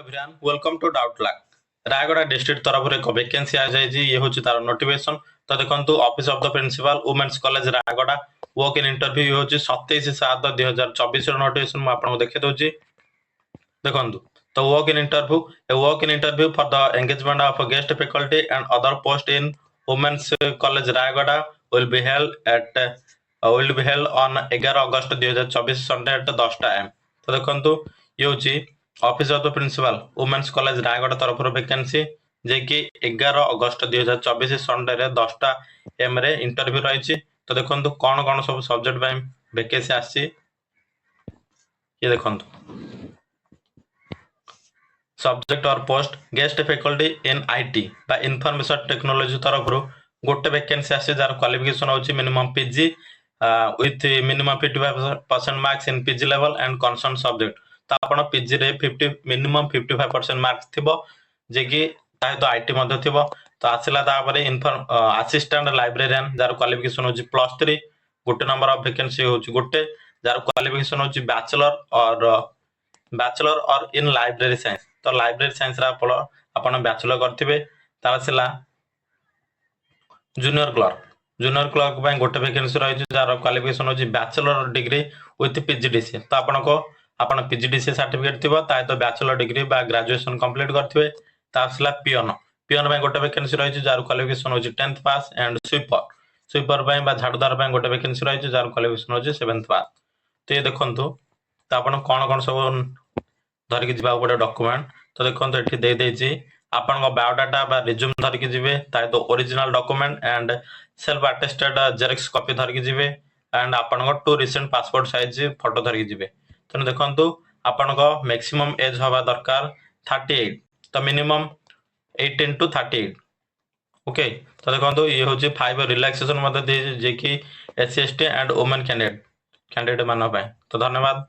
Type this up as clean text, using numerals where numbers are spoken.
Everyone welcome to doubt luck Rayagada district तरफ एक vacancy आ जाए ये हूँ तार नोटिफिकेशन तो देखो office of the principal women's college Rayagada work in interview हूँ 27/7/2024 नोटिफिकेशन मुझे आपको देखी दूसरी देखो तो work in interview for the engagement of guest faculty and other post in women's college Rayagada will be held on 11 August 2024 Sunday at 10 AM तो देखो ये हूँ office of the principal women's college Raigarh तरफ वैकेंसी जे कि 11 अगस्त 2024 संडे रे 10 AM रे interview रही तो देखो कौन कौन सब सब्जेक्ट वैकेंसी आसी ये देखो सब्जेक्ट और post guest faculty in IT बा इनफॉरमेशन टेक्नोलॉजी तरफ गोटे वैकेंसी आसी जार क्वालिफिकेशन होची minimum PG with minimum 55% marks in PG level and concerned subject तो आपण पीजी रे 50 मिनिमम 55% मार्क्स थिबो जे कि ताहे तो आईटी मध्ये थिबो तो आसिला तापरे असिस्टेंट लाइब्रेरियन जार क्वालिफिकेशन होची +3 गोटे नंबर ऑफ वैकेंसी होची गोटे जार क्वालिफिकेशन होची बैचलर और इन लाइब्रेरी साइंस तो लाइब्रेरी साइंस रा आपण बैचलर करथिबे ता आसिला जूनियर क्लर्क ପାଇଁ ଗୋଟେ ଭେକେନ୍ସି ରହିଛି ଯାହାର କ୍ୱାଲିଫିକେସନ ଅଛି ବ୍ୟାଚଲର ଡିଗ୍ରୀ ୱିଥ ପିଜିଡିସି ତ ଆପଣ ପିଜିଡିସି ସାର୍ଟିଫିକେଟ ଥିବ ତା ସହିତ ବ୍ୟାଚଲର ଡିଗ୍ରୀ ବା ଗ୍ରାଜୁଏସନ କମ୍ପ୍ଲିଟ କରିଥିବେ ତା ଆସିଲା ପିଅନ ପାଇଁ ଗୋଟେ ଭେକେନ୍ସି ରହିଛି ଯାହାର କ୍ୱାଲିଫିକେସନ ଅଛି 10th ପାସ୍ ଏଣ୍ଡ ସୁଇପର ପାଇଁ ବା ଝାଡୁଦାର ପାଇଁ ଗୋଟେ ଭେକେନ୍ସି ରହିଛି ଯାହାର କ୍ୱାଲିଫିକେସନ ଅଛି 7th ପାସ୍ ତ ଏ ଦେଖନ୍ତୁ ତ ଆପଣ କଣ ସବୁ ଧରିକି ଯିବାକୁ ପଡିବ ଡକ୍ୟୁମେଣ୍ଟ ତ ଦେଖନ୍ତୁ ଏଠି ଦେଇଛି आपन बायोडाटा बा रिज्यूम धरिकी जिवे ताए तो original document and self attested xerox copy धरिकी जिवे एंड आपन 2 रिसेंट पासपोर्ट साइज फोटो धरिकी जिवे तने देखंतु आपन मैक्सिमम एज हवा दरकार 38 तो मिनिमम 18 to 38 ओके तो देखंतु ये होची 5 रिलैक्सेशन मध्ये दे जे कि SC ST and women candidate मान पाए तो धन्यवाद।